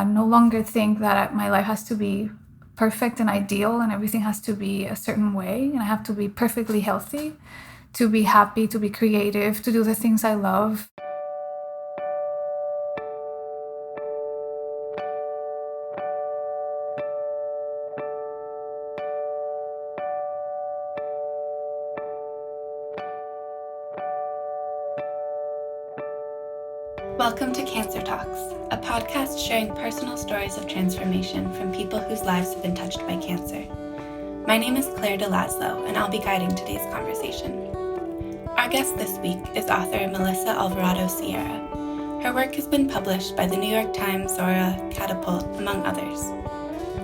no longer think that my life has to be perfect and ideal and everything has to be a certain way, and I have to be perfectly healthy to be happy, to be creative, to do the things I love. Welcome to Cancer Talks, a podcast sharing personal stories of transformation from people whose lives have been touched by cancer. My name is Claire DeLaslo, and I'll be guiding today's conversation. Our guest this week is author Melissa Alvarado Sierra. Her work has been published by the New York Times, ZORA, Catapult, among others.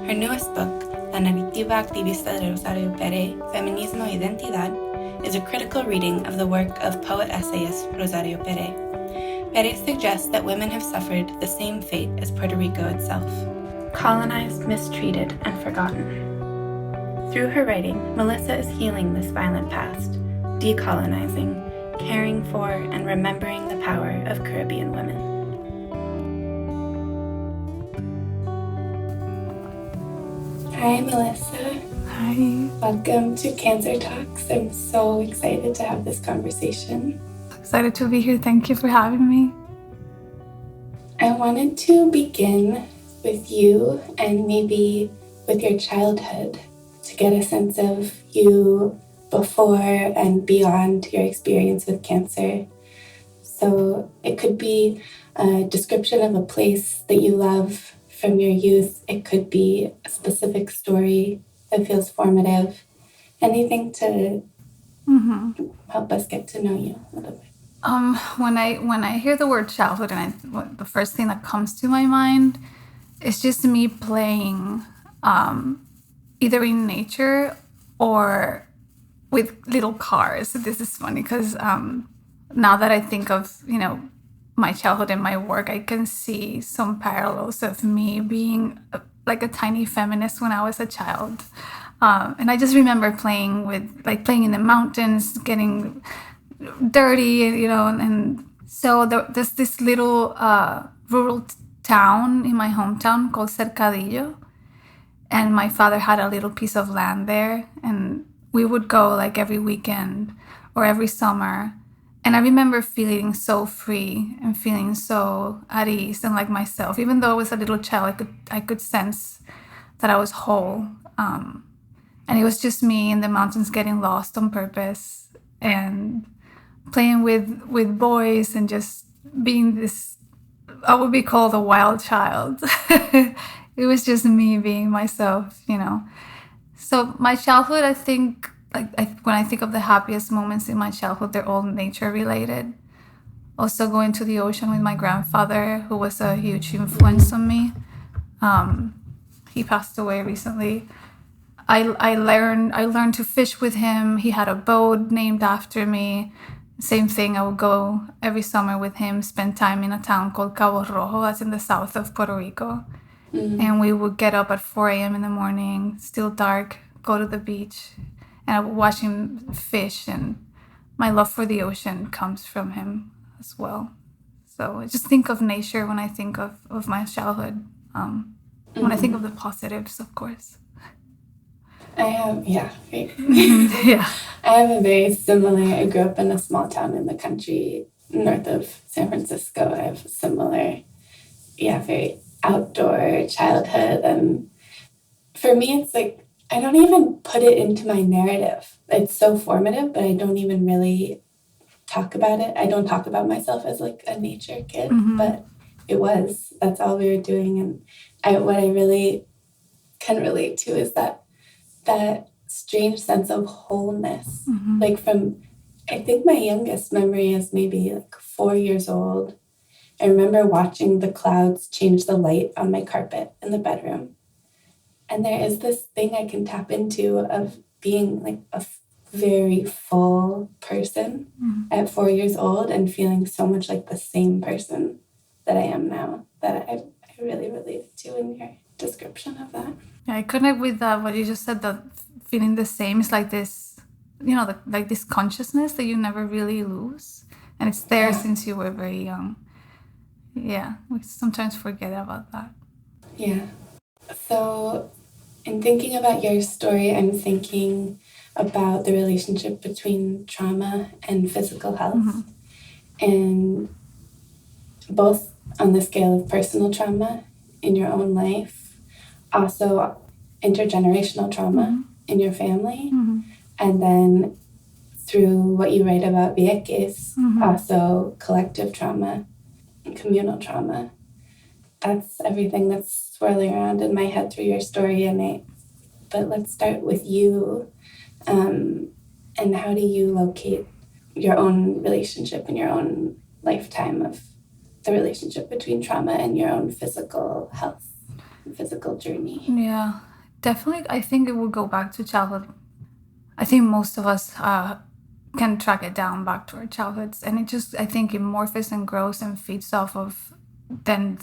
Her newest book, La Narrativa Activista de Rosario Ferré, Feminismo, Identidad, is a critical reading of the work of poet-essayist Rosario Ferré. Ferré suggests that women have suffered the same fate as Puerto Rico itself, colonized, mistreated, and forgotten. Through her writing, Melissa is healing this violent past, decolonizing, caring for, and remembering the power of Caribbean women. Hi, Melissa. Hi. Welcome to Cancer Talks. I'm so excited to have this conversation. Excited to be here. Thank you for having me. I wanted to begin with you and maybe with your childhood to get a sense of you before and beyond your experience with cancer. So it could be a description of a place that you love from your youth. It could be a specific story that feels formative. Anything to help us get to know you a little bit. When I hear the word childhood, the first thing that comes to my mind is just me playing either in nature or with little cars. This is funny because now that I think of, my childhood and my work, I can see some parallels of me being like a tiny feminist when I was a child. And I just remember playing in the mountains, getting dirty, and so there's this little rural town in my hometown called Cercadillo, and my father had a little piece of land there, and we would go like every weekend or every summer, and I remember feeling so free and feeling so at ease and like myself. Even though I was a little child, I could sense that I was whole, and it was just me in the mountains getting lost on purpose and playing with boys and just being this, I would be called a wild child. It was just me being myself, So my childhood, I think, when I think of the happiest moments in my childhood, they're all nature related. Also going to the ocean with my grandfather, who was a huge influence on me. He passed away recently. I learned to fish with him. He had a boat named after me. Same thing, I would go every summer with him, spend time in a town called Cabo Rojo, that's in the south of Puerto Rico. And we would get up at 4 a.m. in the morning, still dark, go to the beach, and I would watch him fish, and my love for the ocean comes from him as well. So I just think of nature when I think of my childhood, when I think of the positives, of course. I have, right. Yeah. I have a very similar, I grew up in a small town in the country north of San Francisco. I have a similar, very outdoor childhood. And for me, it's like, I don't even put it into my narrative. It's so formative, but I don't even really talk about it. I don't talk about myself as like a nature kid, but that's all we were doing. And what I really can relate to is that strange sense of wholeness. Like I think my youngest memory is maybe like 4 years old. I remember watching the clouds change the light on my carpet in the bedroom. And there is this thing I can tap into of being like a very full person at 4 years old and feeling so much like the same person that I am now, that I really related to in your description of that. Yeah, I connect with what you just said, that feeling the same is like this, like this consciousness that you never really lose. And it's there since you were very young. Yeah, we sometimes forget about that. Yeah. So, in thinking about your story, I'm thinking about the relationship between trauma and physical health, and both on the scale of personal trauma in your own life, also intergenerational trauma in your family, and then through what you write about Vieques, also collective trauma, communal trauma. That's everything that's swirling around in my head through your story. But let's start with you. And how do you locate your own relationship in your own lifetime of the relationship between trauma and your own physical health and physical journey? Yeah, definitely. I think it will go back to childhood. I think most of us can track it down back to our childhoods, and I think it morphs and grows and feeds off of then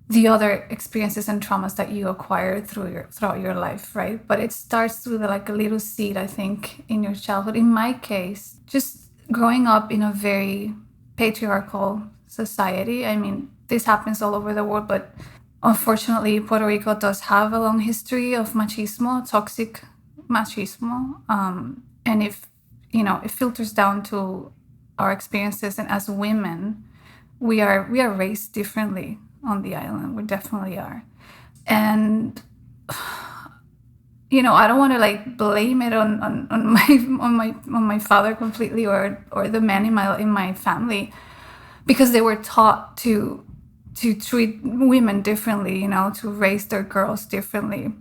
the other experiences and traumas that you acquire throughout your life, right? But it starts with like a little seed, I think, in your childhood. In my case, just growing up in a very patriarchal society. I mean, this happens all over the world, but unfortunately, Puerto Rico does have a long history of machismo, toxic machismo, and if it filters down to our experiences, and as women, we are raised differently on the island. We definitely are. And I don't want to like blame it on my father completely, or the men in my family, because they were taught to treat women differently, to raise their girls differently.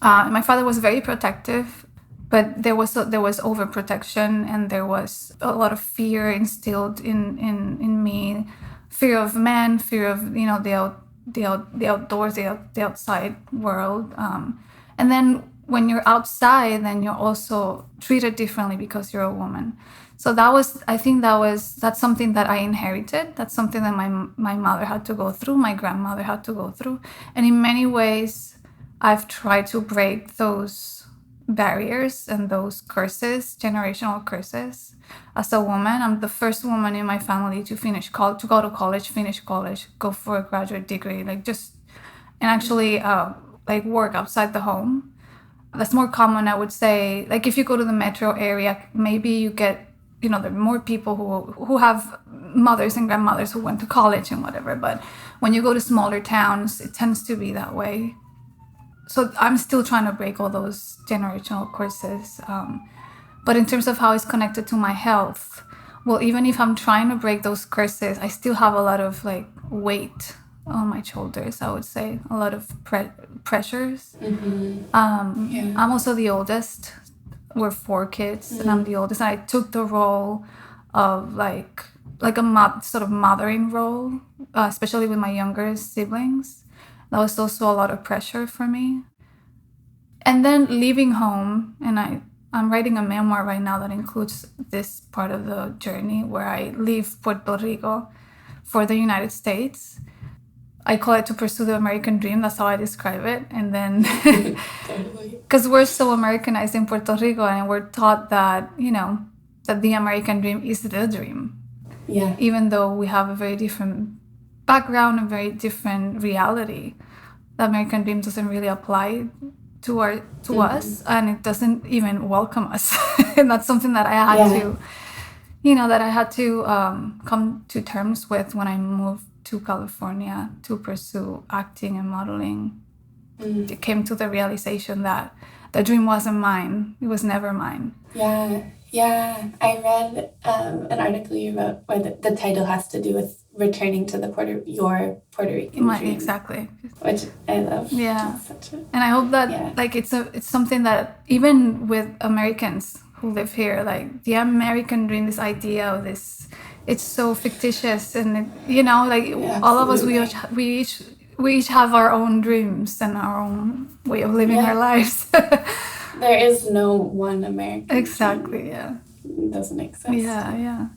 My father was very protective, but there was overprotection, and there was a lot of fear instilled in me. Fear of men, fear of the outdoors, the outside world, and then when you're outside, then you're also treated differently because you're a woman. So that's something that I inherited. That's something that my mother had to go through, my grandmother had to go through, and in many ways, I've tried to break those barriers and those curses, generational curses. As a woman, I'm the first woman in my family to to go to college, finish college, go for a graduate degree, and actually work outside the home. That's more common, I would say. Like if you go to the metro area, maybe you get, there are more people who have mothers and grandmothers who went to college and whatever. But when you go to smaller towns, it tends to be that way. So I'm still trying to break all those generational curses. But in terms of how it's connected to my health, well, even if I'm trying to break those curses, I still have a lot of weight on my shoulders, I would say. A lot of pressures. I'm also the oldest. We're 4 kids, and I'm the oldest. And I took the role of like a sort of mothering role, especially with my younger siblings. That was also a lot of pressure for me. And then leaving home, and I'm writing a memoir right now that includes this part of the journey where I leave Puerto Rico for the United States. I call it to pursue the American dream. That's how I describe it. And then, because we're so Americanized in Puerto Rico, and we're taught that, that the American dream is the dream. Yeah. Even though we have a very different background, a very different reality, the American dream doesn't really apply to us, and it doesn't even welcome us. And that's something that I had to come to terms with when I moved to California to pursue acting and modeling. It came to the realization that the dream wasn't mine. It was never mine. Yeah. I read an article you wrote where the title has to do with returning to your Puerto Rican dream. Exactly. Which I love. Yeah. And I hope that it's something that even with Americans who live here, the American dream, this idea of this, it's so fictitious, and all of us, we each have our own dreams and our own way of living our lives. There is no one American exactly dream. Yeah, it doesn't exist. Yeah.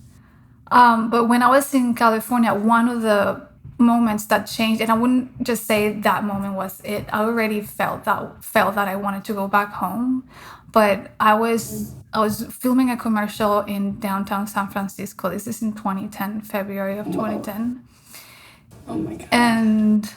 But when I was in California, one of the moments that changed, and I wouldn't just say that moment was it. I already felt that I wanted to go back home, but I was filming a commercial in downtown San Francisco. This is in 2010, February of 2010. Oh my God. And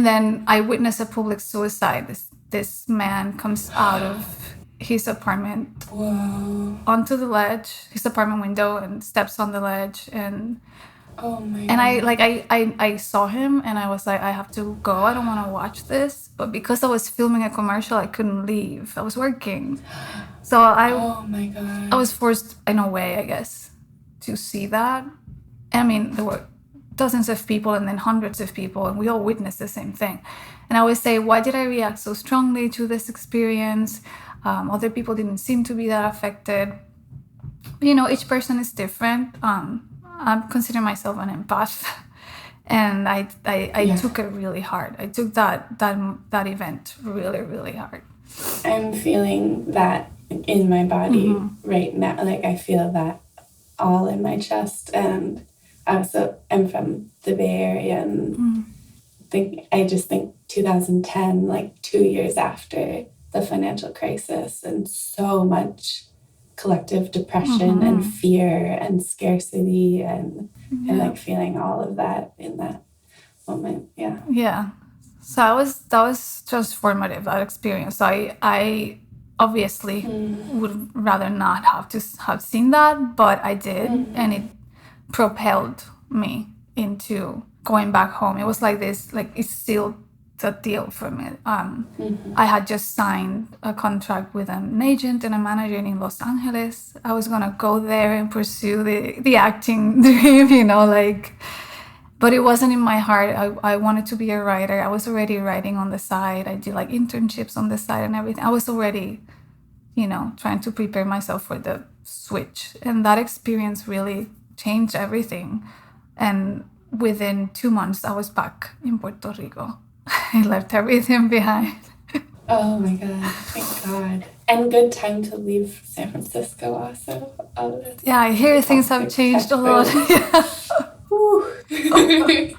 then I witnessed a public suicide. This man comes out of his apartment onto the ledge, his apartment window, and steps on the ledge. And oh my and I saw him, and I was like, I have to go. I don't want to watch this. But because I was filming a commercial, I couldn't leave. I was working, so oh my God. I was forced in a way, I guess, to see that. I mean, there were dozens of people and then hundreds of people, and we all witnessed the same thing. And I always say, why did I react so strongly to this experience? Other people didn't seem to be that affected. You know, each person is different. I consider myself an empath, and I took it really hard. I took that event really, really hard. I'm feeling that in my body right now. Like, I feel that all in my chest. And I'm from the Bay Area, and I just think 2010, like 2 years after the financial crisis, and so much collective depression and fear and scarcity and like feeling all of that in that moment. Yeah. So that was transformative, that experience. So I obviously would rather not have seen that, but I did, and it propelled me into going back home. It was like this, like it sealed the deal for me. I had just signed a contract with an agent and a manager in Los Angeles. I was gonna go there and pursue the acting dream, you know, like, but it wasn't in my heart. I wanted to be a writer. I was already writing on the side. I did like internships on the side and everything. I was already, you know, trying to prepare myself for the switch. And that experience really changed everything. And within 2 months, I was back in Puerto Rico. I left everything behind. Oh my God, thank God. And good time to leave San Francisco also. Yeah, I hear things have changed a lot. You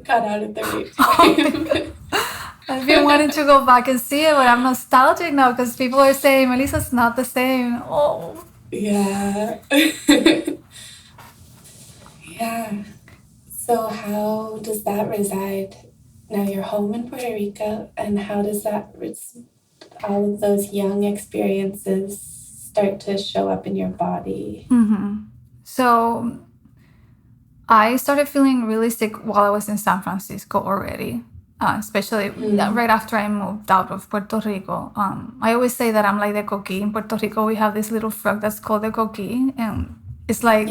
got out at the right time. I've been wanting to go back and see it, but I'm nostalgic now because people are saying Melissa's not the same. Oh. Yeah. Yeah. So how does that reside? Now you're home in Puerto Rico, and how does that, all of those young experiences start to show up in your body? So I started feeling really sick while I was in San Francisco already, especially right after I moved out of Puerto Rico. I always say that I'm like the coquí. In Puerto Rico, we have this little frog that's called the coquí, and it's like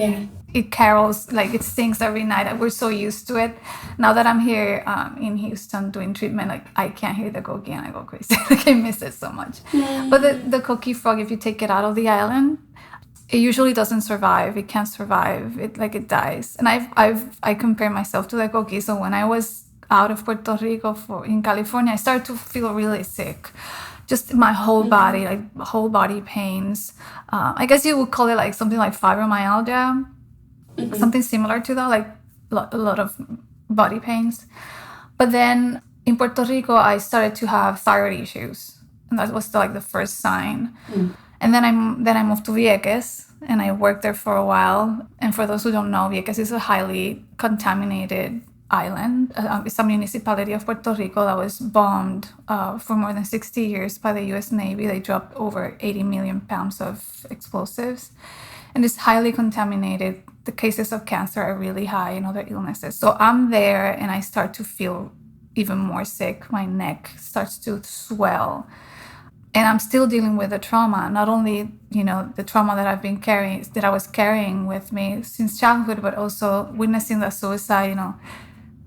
it carols, like it sings every night. We're so used to it. Now that I'm here in Houston doing treatment, like I can't hear the coquí and I go crazy. Like I miss it so much. But the coquí frog, if you take it out of the island, it usually doesn't survive. It can't survive. It dies. And I compare myself to the coquí. So when I was out of Puerto Rico in California, I started to feel really sick. Just my whole body, like whole body pains. I guess you would call it like something like fibromyalgia, something similar to that, like a lot of body pains. But then in Puerto Rico, I started to have thyroid issues, and that was like the first sign. And then I moved to Vieques, and I worked there for a while. And for those who don't know, Vieques is a highly contaminated island. It's a municipality of Puerto Rico that was bombed for more than 60 years by the U.S. Navy. They dropped over 80 million pounds of explosives. And it's highly contaminated. The cases of cancer are really high and other illnesses. So I'm there, and I start to feel even more sick. My neck starts to swell. And I'm still dealing with the trauma, not only, you know, the trauma that I was carrying with me since childhood, but also witnessing the suicide. You know,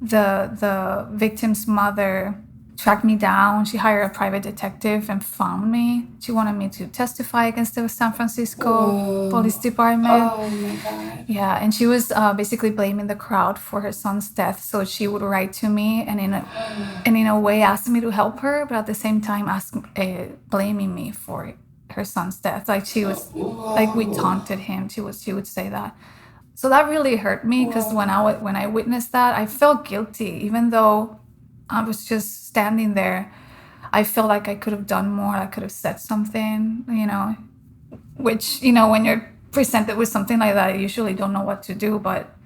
the victim's mother tracked me down. She hired a private detective and found me. She wanted me to testify against the San Francisco Police Department. Oh my God. Yeah, and she was basically blaming the crowd for her son's death. So she would write to me and in a way ask me to help her, but at the same time blaming me for her son's death. Like she was, like we taunted him. She would say that. So that really hurt me because when I witnessed that, I felt guilty, even though I was just standing there. I felt like I could have done more. I could have said something, you know, which, you know, when you're presented with something like that, you usually don't know what to do. But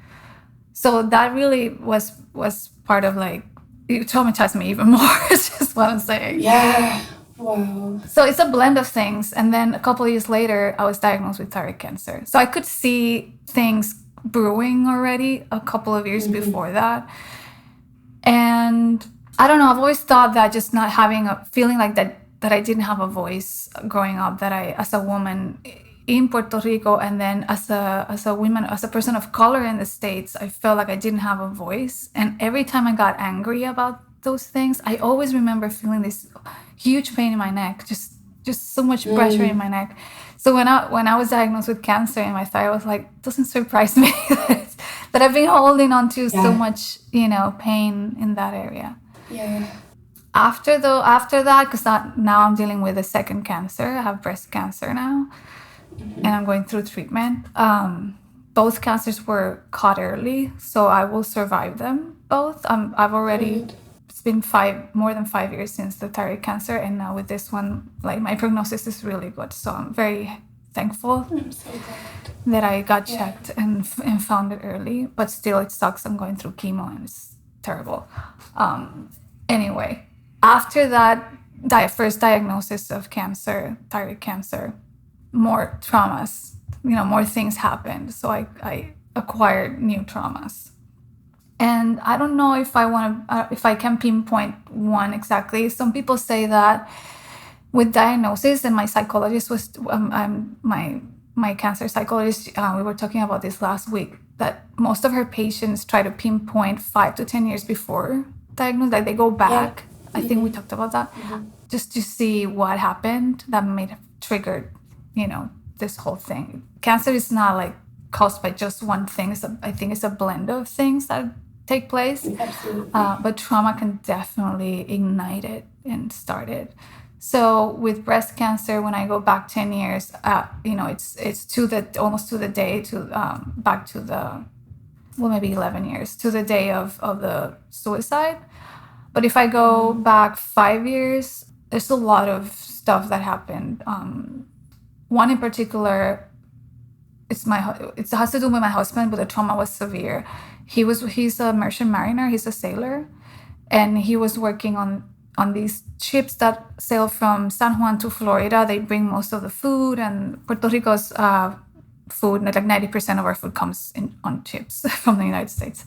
So that really was part of like, it traumatized me even more. It's just what I'm saying. Yeah. Wow. So it's a blend of things. And then a couple of years later, I was diagnosed with thyroid cancer. So I could see things brewing already a couple of years before that. And I don't know, I've always thought that just not having a feeling like that I didn't have a voice growing up, that I, as a woman in Puerto Rico, and then as a woman, as a person of color in the States, I felt like I didn't have a voice. And every time I got angry about those things, I always remember feeling this huge pain in my neck, just so much pressure in my neck. So when I was diagnosed with cancer in my thigh, I was like, doesn't surprise me that I've been holding on to so much, pain in that area. Yeah. After that, because now I'm dealing with a second cancer. I have breast cancer now, and I'm going through treatment. Both cancers were caught early, so I will survive them both. I've already, it's been more than 5 years since the thyroid cancer, and now with this one, like, my prognosis is really good. So I'm very thankful that I got checked and found it early. But still, it sucks. I'm going through chemo, and it's terrible. Anyway, after that first diagnosis of cancer, thyroid cancer, more traumas, more things happened. So I acquired new traumas. And I don't know if I can pinpoint one exactly. Some people say that with diagnosis, and my psychologist was, my cancer psychologist, we were talking about this last week, that most of her patients try to pinpoint 5 to 10 years before diagnosis, like they go back. I think we talked about that, just to see what happened that triggered, this whole thing. Cancer is not like caused by just one thing. I think it's a blend of things that take place. Absolutely. But trauma can definitely ignite it and start it. So with breast cancer, when I go back 10 years, it's almost to the day back to the, maybe 11 years, to the day of the suicide. But if I go back 5 years, there's a lot of stuff that happened. One in particular, it has to do with my husband, but the trauma was severe. He's a merchant mariner, he's a sailor, and he was working on these ships that sail from San Juan to Florida. They bring most of the food, and Puerto Rico's food, like 90% of our food comes on ships from the United States.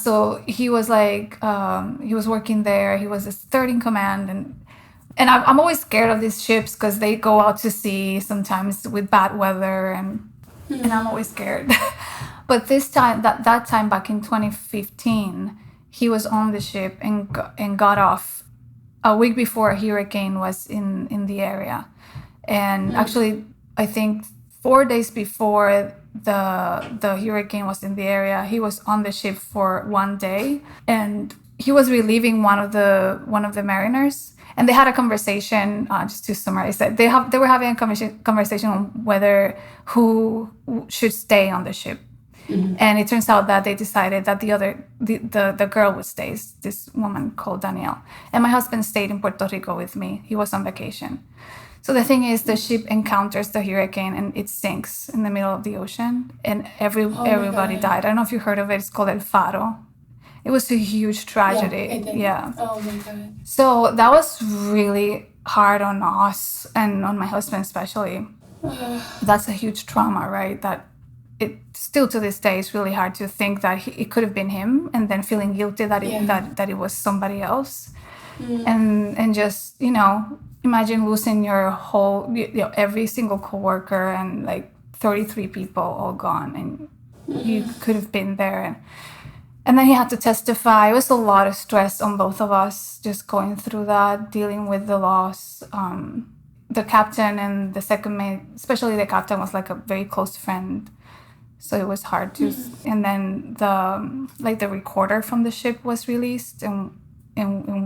So he was he was working there. He was the third in command, and I'm always scared of these ships because they go out to sea sometimes with bad weather, and I'm always scared. But this time, that time back in 2015, he was on the ship and got off a week before a hurricane was in the area. And actually, I think 4 days before the hurricane was in the area, he was on the ship for 1 day, and he was relieving one of the mariners. And they had a conversation, just to summarize that, they were having a conversation on who should stay on the ship. And it turns out that they decided that the girl would stay, this woman called Danielle. And my husband stayed in Puerto Rico with me. He was on vacation. So the thing is, the ship encounters the hurricane and it sinks in the middle of the ocean, and everybody died. I don't know if you heard of it. It's called El Faro. It was a huge tragedy. Yeah. Oh my God. So that was really hard on us and on my husband especially. That's a huge trauma, right? That it still to this day is really hard to think that it could have been him, and then feeling guilty that it was somebody else. And just, imagine losing your whole, every single coworker and like 33 people all gone, and you could have been there. And then he had to testify. It was a lot of stress on both of us, just going through that, dealing with the loss. The captain and the second mate, especially the captain, was like a very close friend. So it was hard to. And then the recorder from the ship was released, and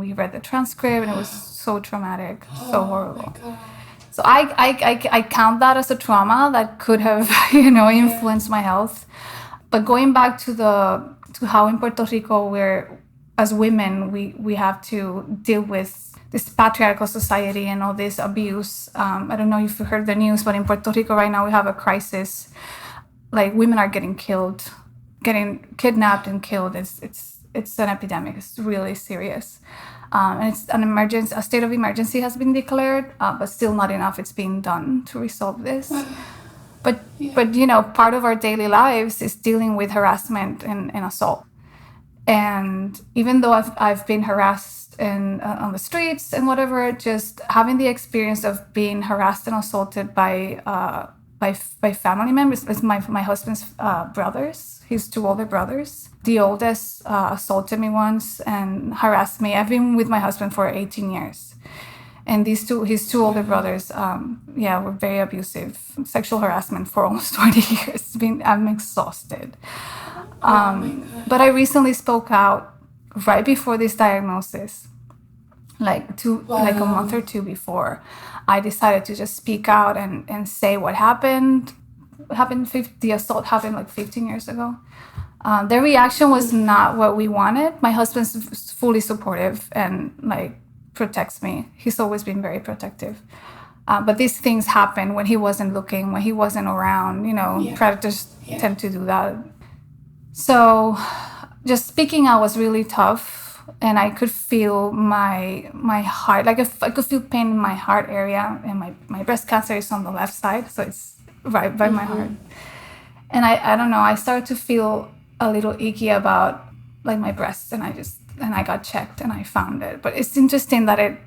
we read the transcript, and it was so traumatic, so horrible. So I count that as a trauma that could have, influenced my health. But going back to how in Puerto Rico, where as women, we have to deal with this patriarchal society and all this abuse. I don't know if you heard the news, but in Puerto Rico right now we have a crisis. Like, women are getting killed getting kidnapped and killed. It's an epidemic. It's really serious. And it's an emergency. A state of emergency has been declared, but still not enough. It's being done to resolve this. But part of our daily lives is dealing with harassment and assault. And even though I've been harassed on the streets and whatever, just having the experience of being harassed and assaulted by family members, it's my husband's brothers. His 2 older brothers. The oldest assaulted me once and harassed me. I've been with my husband for 18 years. And his 2 older brothers, were very abusive. Sexual harassment for almost 20 years. I'm exhausted. But I recently spoke out right before this diagnosis, like a month or 2 before. I decided to just speak out and say what happened. The assault happened like 15 years ago. Their reaction was not what we wanted. My husband's fully supportive and like protects me. He's always been very protective. But these things happen when he wasn't looking, when he wasn't around. Predators tend to do that. So just speaking out was really tough, and I could feel my heart, like I could feel pain in my heart area, and my breast cancer is on the left side, so it's right by my heart. And I don't know, I started to feel a little icky about like my breasts, and I got checked and I found it. But it's interesting that it,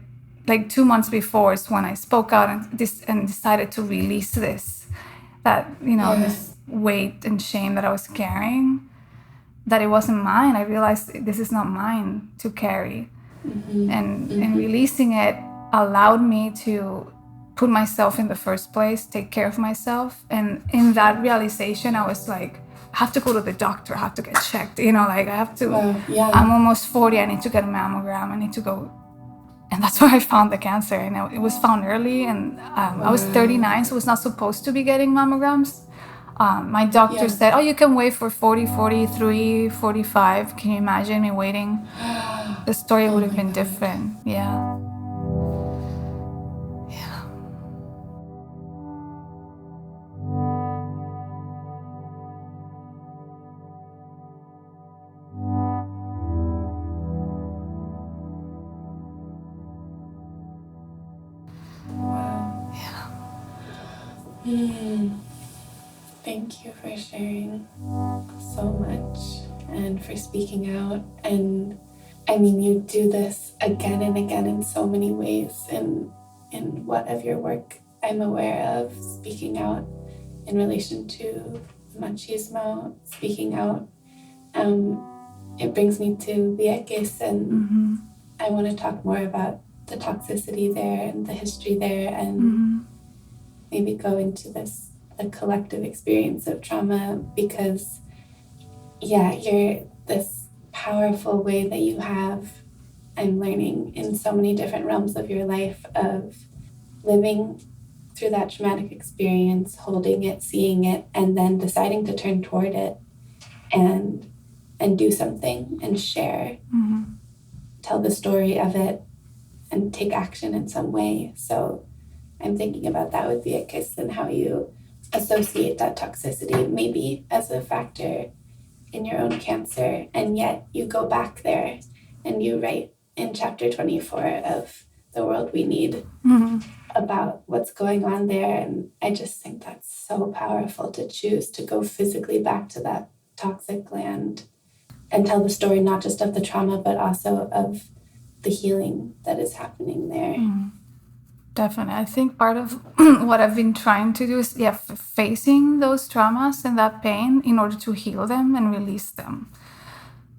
like 2 months before is when I spoke out and decided to release this, this weight and shame that I was carrying, that it wasn't mine. I realized this is not mine to carry. And releasing it allowed me to put myself in the first place, take care of myself. And in that realization, I was like, I have to go to the doctor. I have to get checked. I have to. I'm almost 40. I need to get a mammogram. I need to go. And that's where I found the cancer. And it was found early. And I was 39, so I was not supposed to be getting mammograms. My doctor said, you can wait for 40, 43, 45. Can you imagine me waiting? The story would have been different. Yeah. Thank you for sharing so much and for speaking out. And I mean, you do this again and again in so many ways. In what of your work I'm aware of, speaking out in relation to machismo, speaking out. It brings me to Vieques, and I want to talk more about the toxicity there and the history there, and maybe go into the collective experience of trauma, because you're this powerful way that you have, I'm learning, in so many different realms of your life, of living through that traumatic experience, holding it, seeing it, and then deciding to turn toward it and do something and share, tell the story of it and take action in some way. So I'm thinking about that with Vieques and how you associate that toxicity maybe as a factor in your own cancer, and yet you go back there and you write in chapter 24 of The World We Need about what's going on there. And I just think that's so powerful to choose to go physically back to that toxic land and tell the story not just of the trauma but also of the healing that is happening there. Definitely. I think part of what I've been trying to do is facing those traumas and that pain in order to heal them and release them.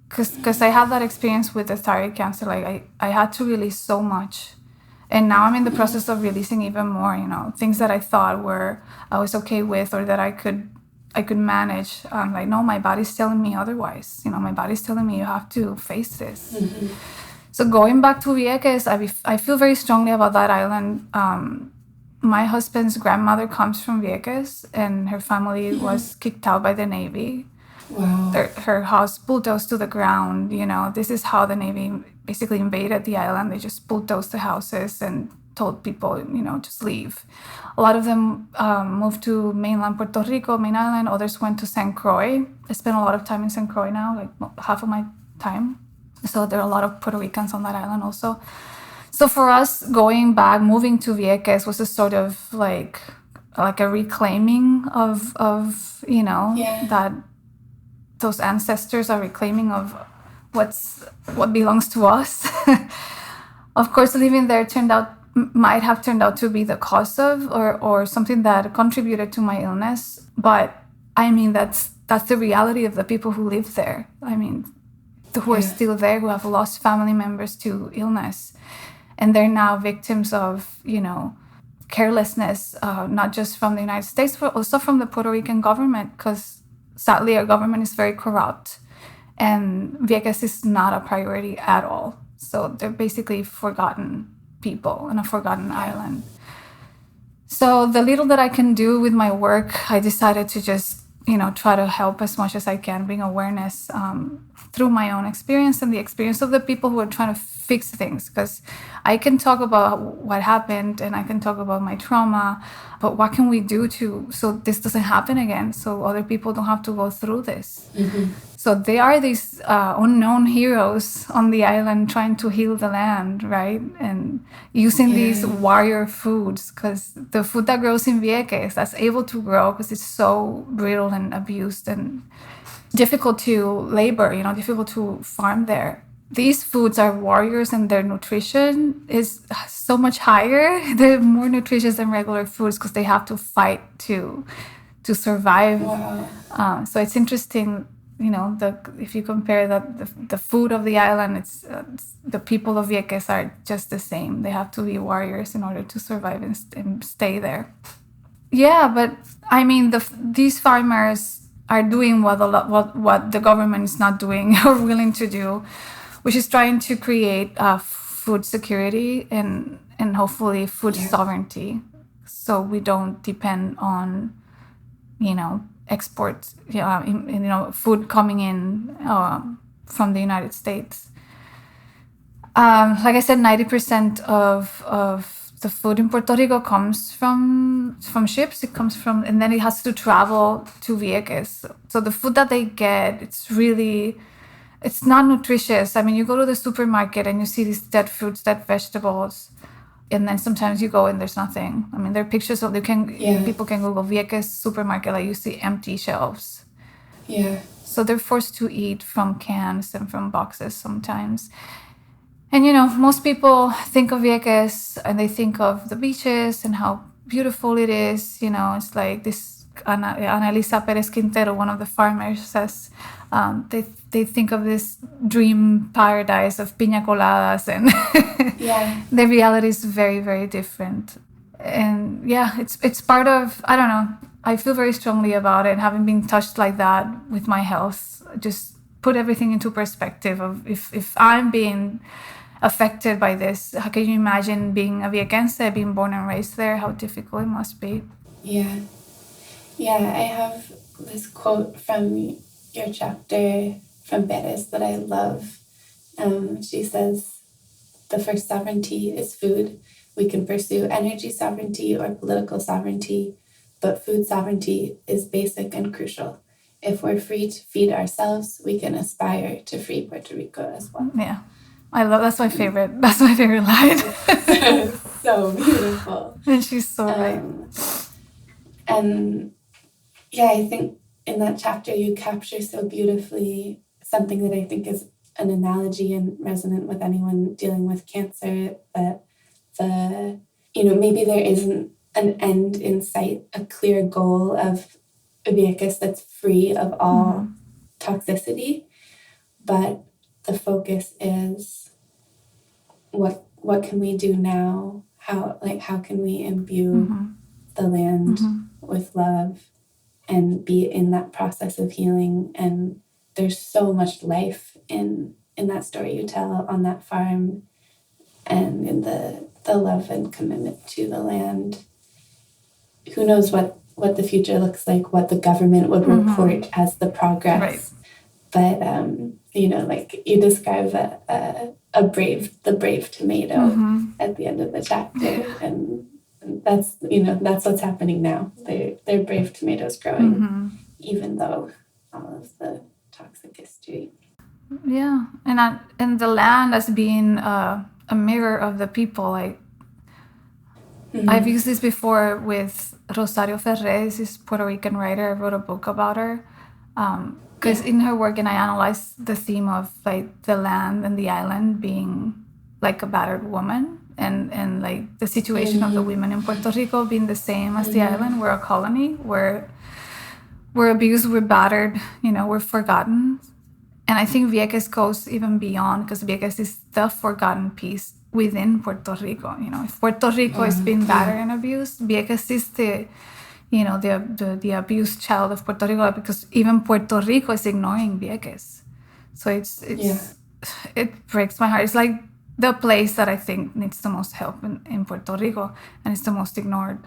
Because I had that experience with the thyroid cancer. Like I had to release so much. And now I'm in the process of releasing even more, things that I thought I was okay with or that I could manage. I'm like, no, my body's telling me otherwise. My body's telling me you have to face this. So going back to Vieques, I feel very strongly about that island. My husband's grandmother comes from Vieques, and her family was kicked out by the Navy. Wow. Her house bulldozed to the ground. This is how the Navy basically invaded the island. They just bulldozed the houses and told people, just leave. A lot of them moved to mainland Puerto Rico, main island. Others went to St. Croix. I spend a lot of time in St. Croix now, like half of my time. So there are a lot of Puerto Ricans on that island also. So for us, going back, moving to Vieques was a sort of like a reclaiming of that those ancestors are reclaiming of what belongs to us. Of course, living there might have turned out to be the cause of or something that contributed to my illness. But I mean, that's the reality of the people who live there. I mean, who are still there, who have lost family members to illness. And they're now victims of, carelessness, not just from the United States, but also from the Puerto Rican government, because sadly our government is very corrupt. And Vieques is not a priority at all. So they're basically forgotten people on a forgotten island. So the little that I can do with my work, I decided to just, try to help as much as I can, bring awareness through my own experience and the experience of the people who are trying to fix things. Because I can talk about what happened and I can talk about my trauma, but what can we do so this doesn't happen again, so other people don't have to go through this? Mm-hmm. So they are these unknown heroes on the island trying to heal the land, right? And using these warrior foods, because the food that grows in Vieques, that's able to grow because it's so brittle and abused and difficult to labor, difficult to farm there. These foods are warriors and their nutrition is so much higher. They're more nutritious than regular foods because they have to fight to survive. Wow. So it's interesting, if you compare the food of the island, it's the people of Vieques are just the same. They have to be warriors in order to survive and stay there. Yeah, but I mean, these farmers are doing what the government is not doing or willing to do, which is trying to create food security and hopefully food sovereignty, so we don't depend on, exports, food coming in from the United States. Like I said, 90% of the food in Puerto Rico comes from ships. It comes from, and then it has to travel to Vieques. So the food that they get, it's not nutritious. I mean, you go to the supermarket and you see these dead fruits, dead vegetables, and then sometimes you go and there's nothing. I mean, there are pictures of people can Google Vieques supermarket, like you see empty shelves. Yeah. So they're forced to eat from cans and from boxes sometimes. And, most people think of Vieques and they think of the beaches and how beautiful it is. It's like this, Ana Elisa Perez Quintero, one of the farmers, says they think of this dream paradise of piña coladas, and the reality is very, very different. And it's part of, I don't know, I feel very strongly about it, having been touched like that with my health. Just put everything into perspective of if I'm being affected by this, how can you imagine being a Viequense, being born and raised there, how difficult it must be. Yeah, I have this quote from your chapter from Perez that I love. She says, "The first sovereignty is food. We can pursue energy sovereignty or political sovereignty, but food sovereignty is basic and crucial. If we're free to feed ourselves, we can aspire to free Puerto Rico as well." Yeah. I love, that's my favorite line. So beautiful. And she's so right. And I think in that chapter you capture so beautifully something that I think is an analogy and resonant with anyone dealing with cancer, that maybe there isn't an end in sight, a clear goal of Vieques that's free of all toxicity, but the focus is what can we do now? How can we imbue the land with love and be in that process of healing? And there's so much life in that story you tell on that farm, and in the love and commitment to the land. Who knows what the future looks like, what the government would report as the progress. Right. But, like you describe the brave tomato at the end of the chapter, and that's that's what's happening now. They're brave tomatoes growing, even though all of the toxic history. Yeah, and the land as being a mirror of the people. Like I've used this before with Rosario Ferré, this Puerto Rican writer. I wrote a book about her. Because in her work, and I analyzed the theme of like the land and the island being like a battered woman, and like the situation of the women in Puerto Rico being the same as the island. We're a colony. We're abused. We're battered. We're forgotten. And I think Vieques goes even beyond, because Vieques is the forgotten piece within Puerto Rico. If Puerto Rico is being battered and abused, Vieques is the abused child of Puerto Rico, because even Puerto Rico is ignoring Vieques. So it breaks my heart. It's like the place that I think needs the most help in Puerto Rico, and it's the most ignored.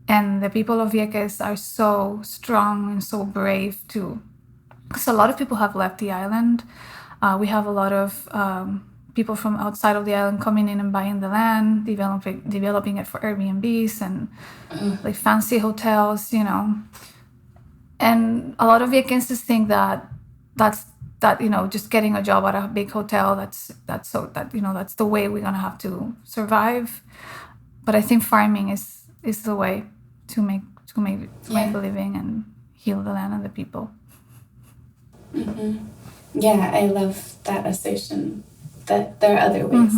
And the people of Vieques are so strong and so brave too, because a lot of people have left the island. We have a lot of people from outside of the island coming in and buying the land, developing it for Airbnbs and like fancy hotels, And a lot of Viequenses think that just getting a job at a big hotel, that's the way we're gonna have to survive. But I think farming is the way to make a living and heal the land and the people. Yeah, I love that assertion that there are other ways.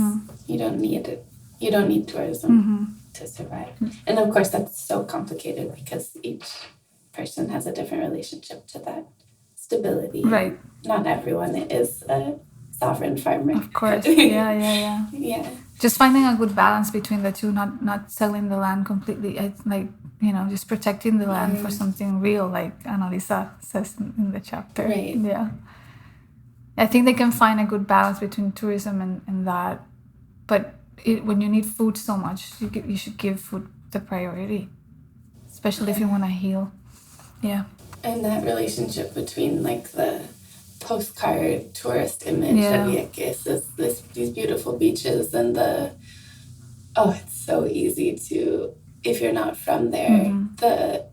You don't need tourism to survive. And of course, that's so complicated because each person has a different relationship to that stability. Right. Not everyone is a sovereign farmer. Of course. Yeah. Just finding a good balance between the two, not selling the land completely. Just protecting the land for something real, like Annalisa says in the chapter. Right. Yeah. I think they can find a good balance between tourism and that. But when you need food so much, you should give food the priority, especially if you want to heal. Yeah. And that relationship between like the postcard tourist image of Vieques is these beautiful beaches and it's so easy to, if you're not from there, the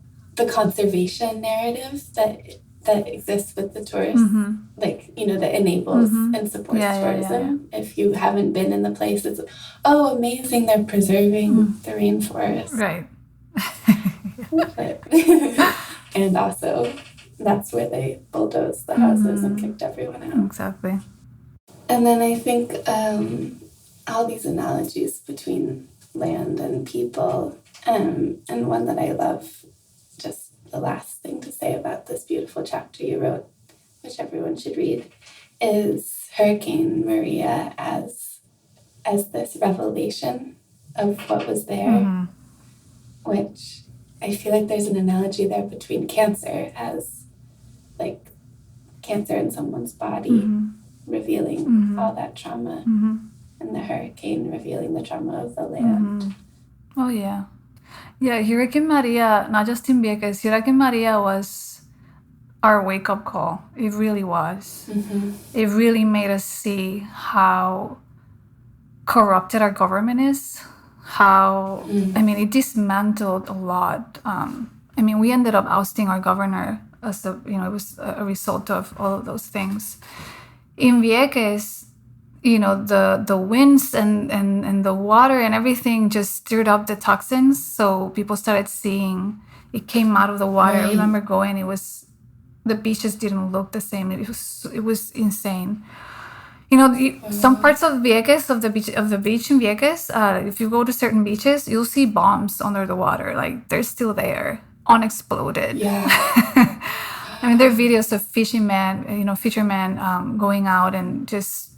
conservation narrative that exists with the tourists, that enables and supports tourism. Yeah. If you haven't been in the place, it's, amazing, they're preserving the rainforest. Right. And also, that's where they bulldozed the houses and kicked everyone out. Exactly. And then I think all these analogies between land and people, and one that I love, just the last thing to say about this beautiful chapter you wrote, which everyone should read, is Hurricane Maria as this revelation of what was there, which I feel like there's an analogy there between cancer as like cancer in someone's body revealing all that trauma, and the hurricane revealing the trauma of the land. Oh, yeah. Yeah, Hurricane Maria, not just in Vieques, Hurricane Maria was our wake-up call. It really was. It really made us see how corrupted our government is, how, it dismantled a lot. We ended up ousting our governor as it was a result of all of those things. In Vieques, the winds and the water and everything just stirred up the toxins. So people started seeing it came out of the water. Right. I remember going, the beaches didn't look the same. It was insane. Some parts of Vieques, of the beach in Vieques, if you go to certain beaches, you'll see bombs under the water. Like they're still there, unexploded. Yeah. There are videos of fishermen going out and just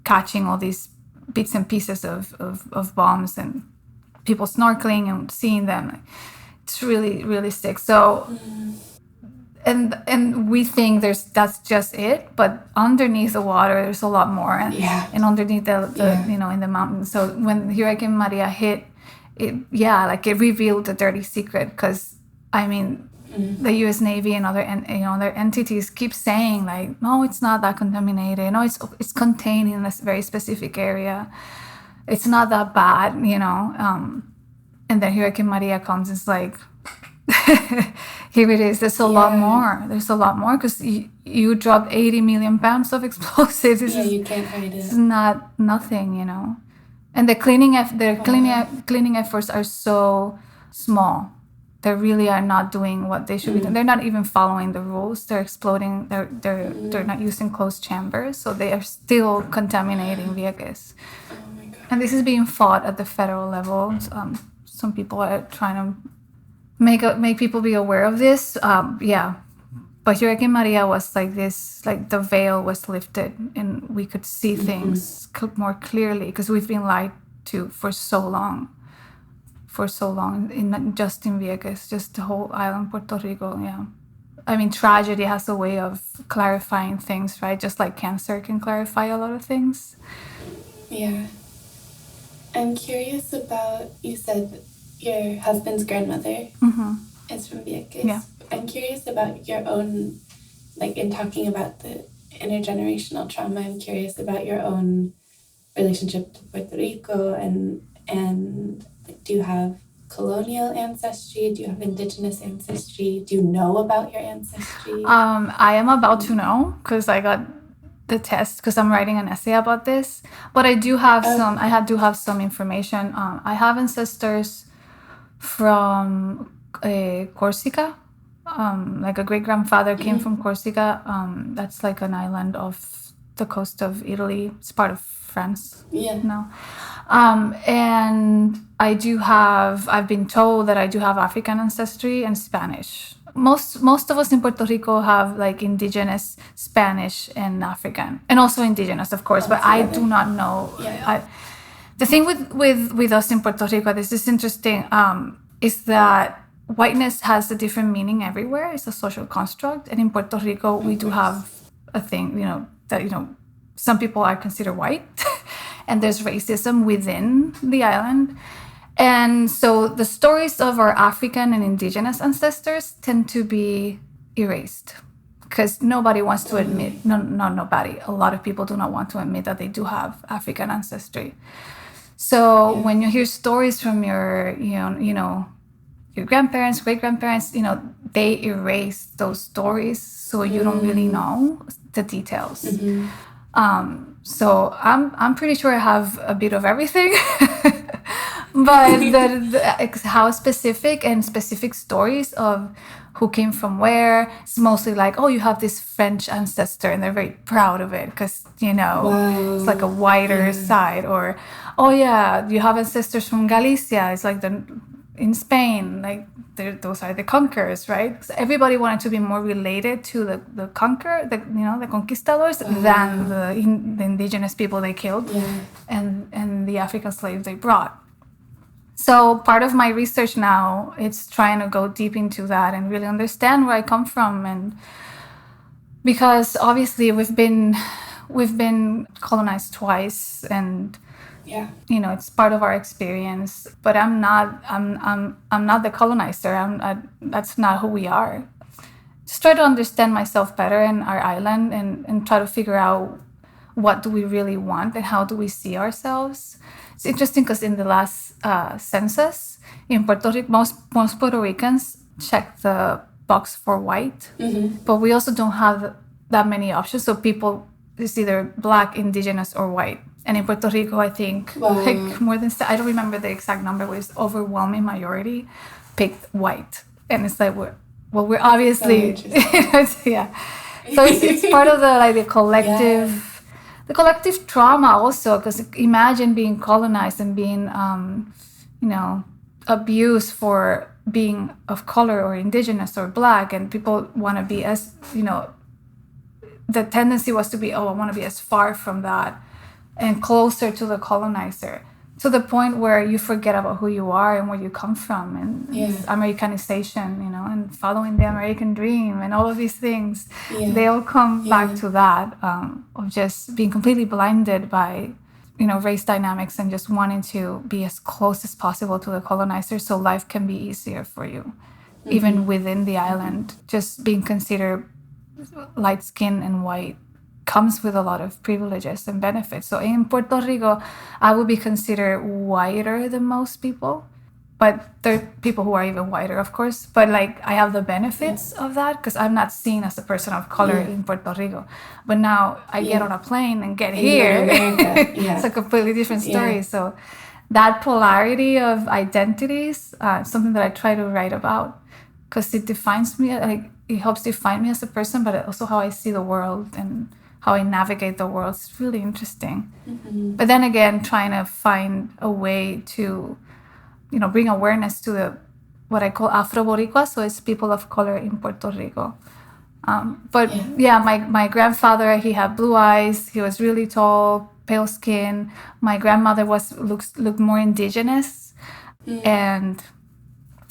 catching all these bits and pieces of bombs, and people snorkeling and seeing them. It's really, really sick. So, and we think that's just it, but underneath the water, there's a lot more, and underneath the in the mountains. So when Hurricane Maria hit, it revealed the dirty secret, because the U.S. Navy and other entities keep saying like, no, it's not that contaminated. No, it's contained in a very specific area. It's not that bad, and then Hurricane Maria comes. It's like, here it is. There's a lot more. There's a lot more because you dropped 80 million pounds of explosives. You can't hide it. It's not nothing, And the cleaning efforts are so small. They really are not doing what they should be doing. They're not even following the rules. They're exploding. They're not using closed chambers, so they are still contaminating vehicles. Oh my God. And this is being fought at the federal level. Some people are trying to make people be aware of this. But Hurricane Maria was like this, like the veil was lifted and we could see things more clearly because we've been lied to for so long, not just in Vieques, just the whole island, Puerto Rico, yeah. I mean, tragedy has a way of clarifying things, right? Just like cancer can clarify a lot of things. Yeah. I'm curious about, you said your husband's grandmother is from Vieques. Yeah. I'm curious about your own, like in talking about the intergenerational trauma, I'm curious about your own relationship to Puerto Rico and do you have colonial ancestry? Do you have indigenous ancestry? Do you know about your ancestry? I am about to know because I got the test because I'm writing an essay about this. But I do have do have some information. I have ancestors from Corsica. Like a great-grandfather came from Corsica. That's like an island off the coast of Italy. It's part of France. Yeah. No. And I've been told that I do have African ancestry and Spanish. Most of us in Puerto Rico have like indigenous Spanish and African, and also indigenous, of course, but I do not know. Yeah. The thing with us in Puerto Rico, this is interesting, is that whiteness has a different meaning everywhere. It's a social construct. And in Puerto Rico, we do have a thing, that, some people are considered white and there's racism within the island. And so the stories of our African and indigenous ancestors tend to be erased because nobody wants to admit, nobody. A lot of people do not want to admit that they do have African ancestry. So when you hear stories from your grandparents, great-grandparents, they erase those stories, so you don't really know the details. So I'm pretty sure I have a bit of everything, but how specific stories of who came from where, it's mostly like, oh, you have this French ancestor, and they're very proud of it because it's like a wider side, or oh yeah, you have ancestors from Galicia. It's like in Spain, like those are the conquerors, right? So everybody wanted to be more related to the conqueror, the conquistadors, than the indigenous people they killed, and the African slaves they brought. So part of my research now, it's trying to go deep into that and really understand where I come from, and because obviously we've been colonized twice, and it's part of our experience, but I'm not the colonizer. That's not who we are. Just try to understand myself better and our island, and try to figure out what do we really want and how do we see ourselves. It's interesting because in the last census in Puerto Rico, most Puerto Ricans check the box for white, but we also don't have that many options. So people, it's either Black, indigenous, or white. And in Puerto Rico, I think like more than, I don't remember the exact number, but it's overwhelming majority picked white. And it's like, we're obviously, So it's part of the collective trauma also, because imagine being colonized and being, abused for being of color or indigenous or Black, and people want to be as, the tendency was to be, I want to be as far from that and closer to the colonizer, to the point where you forget about who you are and where you come from, and Americanization, and following the American dream and all of these things. They all come back to that, of just being completely blinded by, race dynamics and just wanting to be as close as possible to the colonizer so life can be easier for you. even within the island. Just being considered light skin and white comes with a lot of privileges and benefits. So in Puerto Rico, I would be considered whiter than most people. But there are people who are even whiter, of course. But like, I have the benefits of that because I'm not seen as a person of color in Puerto Rico. But now I get on a plane and get here. It's a completely different story. So that polarity of identities, something that I try to write about because it defines me. Like, it helps define me as a person, but also how I see the world and how I navigate the world. It's really interesting. But then again, trying to find a way to, bring awareness to the what I call Afro-Boricua, so it's people of color in Puerto Rico. My grandfather, he had blue eyes. He was really tall, pale skin. My grandmother looked more indigenous, and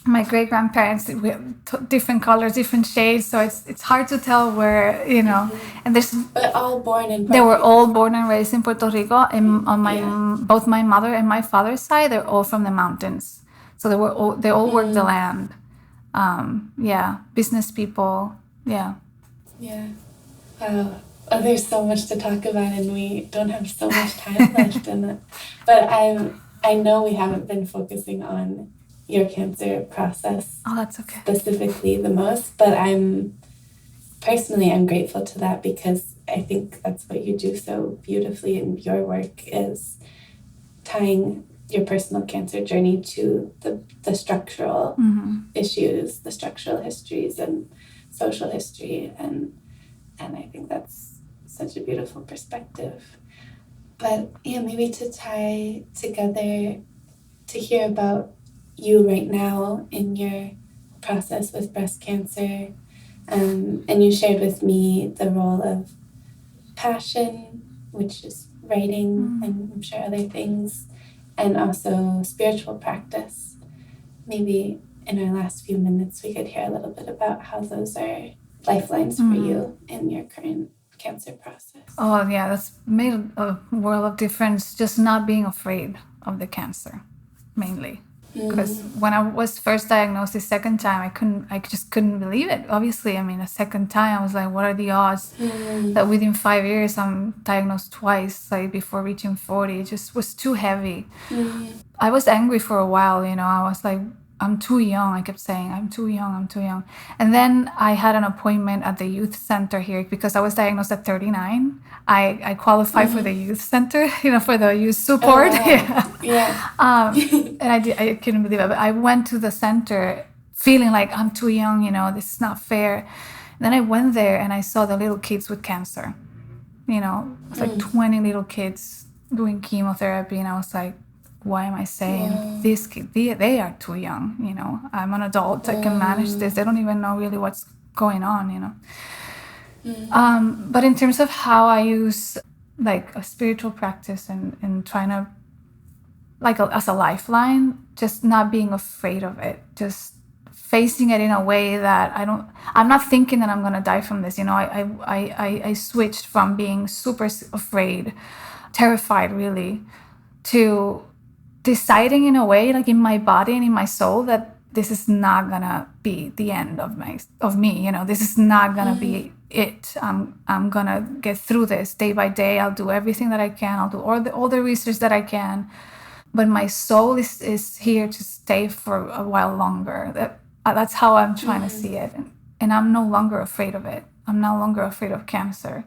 my great grandparents, we have different colors, different shades. So it's hard to tell where, And but all born in. They were all born and raised in Puerto Rico, and on both my mother and my father's side, they're all from the mountains. So they all work the land. Business people. Yeah. Yeah. Wow. Oh, there's so much to talk about, and we don't have so much time left in it. But I know we haven't been focusing on your cancer process. Oh, that's okay. Specifically the most, but I'm grateful to that because I think that's what you do so beautifully in your work, is tying your personal cancer journey to the structural issues, the structural histories and social history, and I think that's such a beautiful perspective. But maybe to tie together, to hear about you right now in your process with breast cancer, and you shared with me the role of passion, which is writing and I'm sure other things, and also spiritual practice. Maybe in our last few minutes we could hear a little bit about how those are lifelines for you in your current cancer process. Oh yeah, that's made a world of difference, just not being afraid of the cancer, mainly. Because when I was first diagnosed the second time, I just couldn't believe it. Obviously, I mean, the second time I was like, what are the odds that within 5 years I'm diagnosed twice, like before reaching 40? It just was too heavy. I was angry for a while, I was like, I'm too young. I kept saying, I'm too young. And then I had an appointment at the youth center here because I was diagnosed at 39. I qualified for the youth center, for the youth support. Oh, wow. And I couldn't believe it. But I went to the center feeling like I'm too young, this is not fair. And then I went there and I saw the little kids with cancer. It's like 20 little kids doing chemotherapy. And I was like, why am I saying these kids, they are too young, I'm an adult, I can manage this. They don't even know really what's going on, But in terms of how I use like a spiritual practice and trying to, like as a lifeline, just not being afraid of it, just facing it in a way that I'm not thinking that I'm going to die from this. I switched from being super afraid, terrified really, to deciding in a way, like in my body and in my soul, that this is not gonna be the end of me. This is not gonna be it. I'm gonna get through this day by day. I'll do everything that I can. I'll do all the research that I can. But my soul is here to stay for a while longer. That's how I'm trying to see it, and I'm no longer afraid of it. I'm no longer afraid of cancer.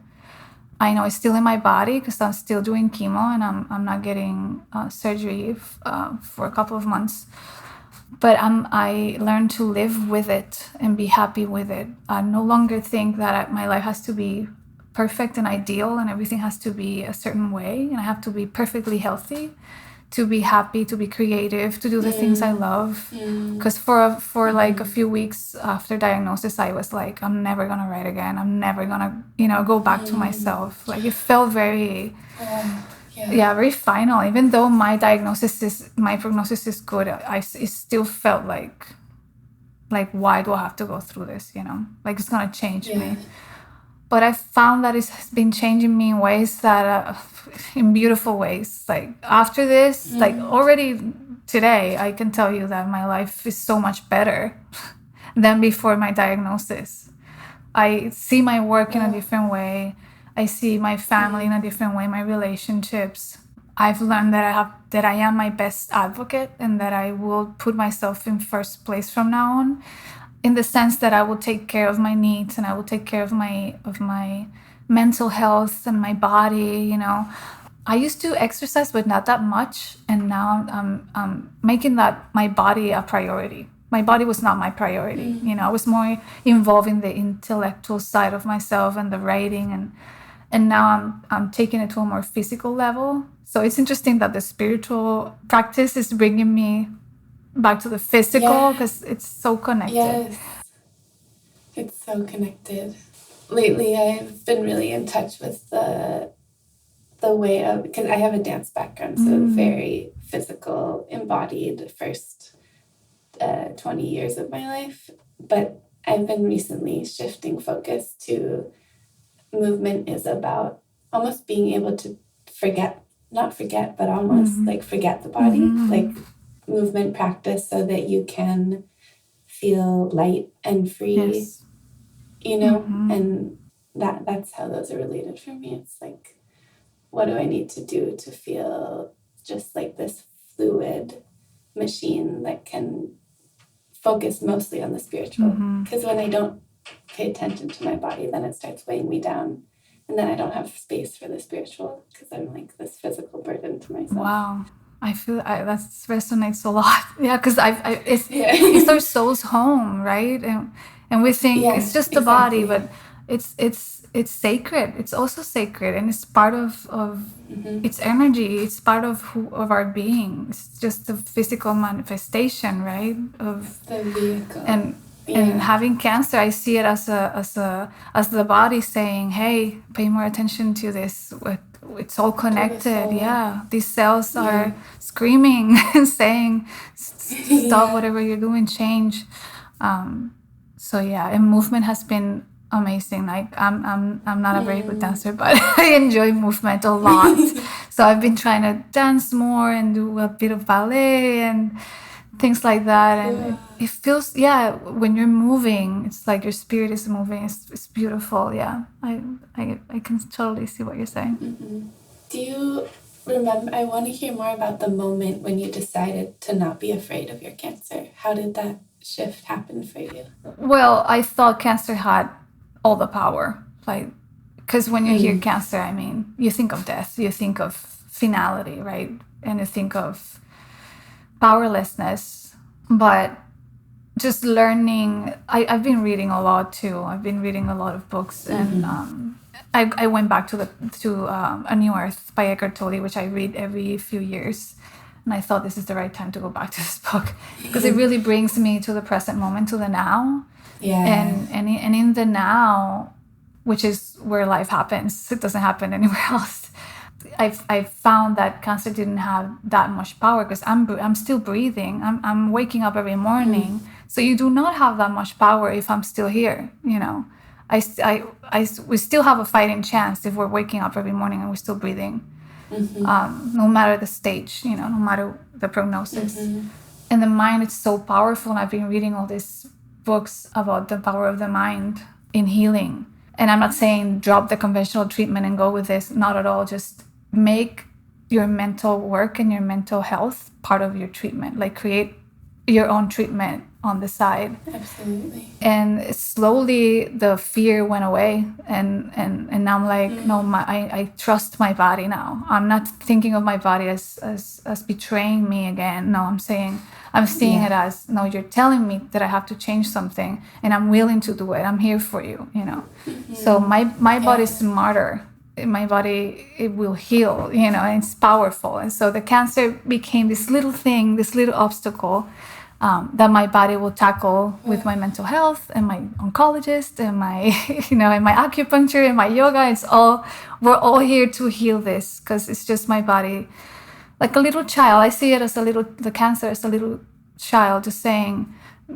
I know it's still in my body because I'm still doing chemo and I'm not getting surgery for a couple of months. But I learned to live with it and be happy with it. I no longer think that my life has to be perfect and ideal and everything has to be a certain way and I have to be perfectly healthy to be happy, to be creative, to do the things I love. Because for like a few weeks after diagnosis, I was like, I'm never gonna write again. I'm never gonna, go back to myself. Like it felt very, very final. Even though my prognosis is good, it still felt like why do I have to go through this? Like it's gonna change me. But I found that it's been changing me in ways that, in beautiful ways. Like after this, like already today, I can tell you that my life is so much better than before my diagnosis. I see my work in a different way. I see my family in a different way, my relationships. I've learned that I am my best advocate and that I will put myself in first place from now on, in the sense that I will take care of my needs and I will take care of my mental health and my body, you know. I used to exercise, but not that much. And now I'm making that my body a priority. My body was not my priority. You know, I was more involved in the intellectual side of myself and the writing. And now I'm taking it to a more physical level. So it's interesting that the spiritual practice is bringing me back to the physical, because it's so connected. Yes, it's so connected. Lately, I've been really in touch with the way of, because I have a dance background, so very physical, embodied first 20 years of my life. But I've been recently shifting focus to movement is about almost being able to not forget, but almost like forget the body, like movement practice so that you can feel light and free, you know, and that's how those are related for me. It's like, what do I need to do to feel just like this fluid machine that can focus mostly on the spiritual? Because when I don't pay attention to my body, then it starts weighing me down. And then I don't have space for the spiritual because I'm like this physical burden to myself. Wow. I feel that resonates a lot. Yeah, because it's our soul's home, right? And we think it's just the body, but it's sacred. It's also sacred, and it's part of its energy. It's part of our being. It's just the physical manifestation, right? Of the vehicle. And having cancer, I see it as the body saying, "Hey, pay more attention to this. It's all connected." Yeah, these cells are screaming and saying, "Stop whatever you're doing, change." So yeah, and movement has been amazing. Like I'm not a very good dancer, but I enjoy movement a lot. So I've been trying to dance more and do a bit of ballet and things like that. And it feels, when you're moving, it's like your spirit is moving. It's beautiful. Yeah, I can totally see what you're saying. Do you remember, I want to hear more about the moment when you decided to not be afraid of your cancer. How did that shift happen for you? Well, I thought cancer had all the power, like, because when you hear cancer, I mean, you think of death, you think of finality, right? And you think of powerlessness. But just learning, I've been reading a lot too. I've been reading a lot of books, and I went back to A New Earth by Eckhart Tolle, which I read every few years. And I thought this is the right time to go back to this book because it really brings me to the present moment, to the now. Yeah. And in the now, which is where life happens, it doesn't happen anywhere else. I found that cancer didn't have that much power because I'm still breathing. I'm waking up every morning. So you do not have that much power if I'm still here. You know, we still have a fighting chance if we're waking up every morning and we're still breathing. No matter the stage, you know, no matter the prognosis. And the mind is so powerful. And I've been reading all these books about the power of the mind in healing. And I'm not saying drop the conventional treatment and go with this. Not at all. Just make your mental work and your mental health part of your treatment. Like create your own treatment on the side. Absolutely. And slowly the fear went away, and I'm like, no, I trust my body now. I'm not thinking of my body as betraying me again. No, I'm seeing it as, no, you're telling me that I have to change something, and I'm willing to do it. I'm here for you, you know. So my body's smarter. My body, it will heal, you know, and it's powerful. And so the cancer became this little thing, this little obstacle that my body will tackle with my mental health and my oncologist and my, you know, and my acupuncture and my yoga. We're all here to heal this because it's just my body, like a little child. I see it as the cancer as a little child just saying,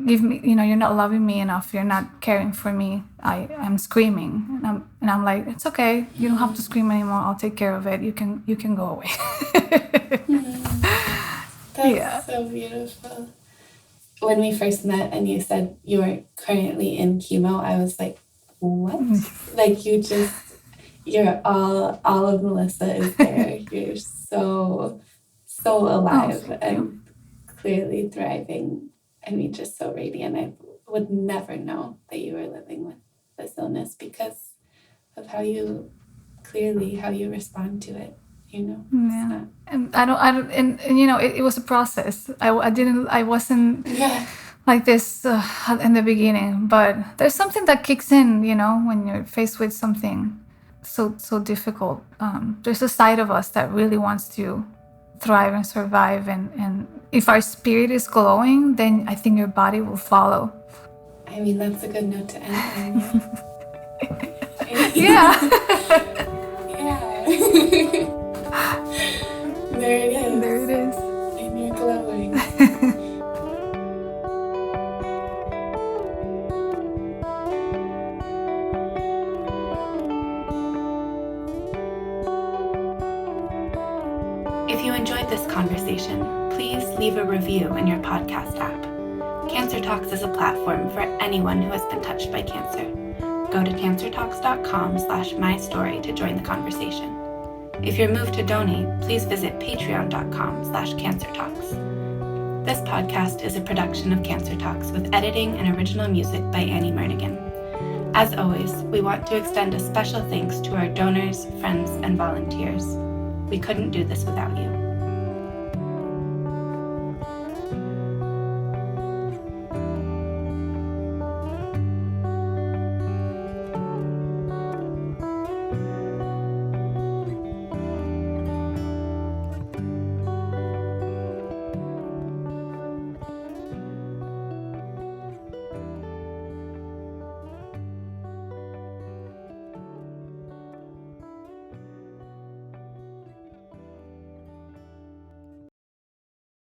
give me, you know, you're not loving me enough. You're not caring for me. I'm screaming, and I'm like, it's okay. You don't have to scream anymore. I'll take care of it. You can go away. That's so beautiful. when we first met and you said you were currently in chemo, I was like, what? Like you're all of Melissa is there. You're so alive and clearly thriving. I mean, just so radiant. I would never know that you were living with this illness because of how you respond to it, you know? Yeah. And I don't, and you know, it was a process. I wasn't like this in the beginning, but there's something that kicks in, you know, when you're faced with something so difficult. There's a side of us that really wants to thrive and survive, and if our spirit is glowing, then I think your body will follow. I mean, that's a good note to end on. Yeah. There it is. There it is. And you're glowing. If you enjoyed this conversation, please leave a review in your podcast app. Cancer Talks is a platform for anyone who has been touched by cancer. Go to cancertalks.com/mystory to join the conversation. If you're moved to donate, please visit patreon.com/cancertalks. This podcast is a production of Cancer Talks with editing and original music by Annie Mernigan. As always, we want to extend a special thanks to our donors, friends, and volunteers. We couldn't do this without you.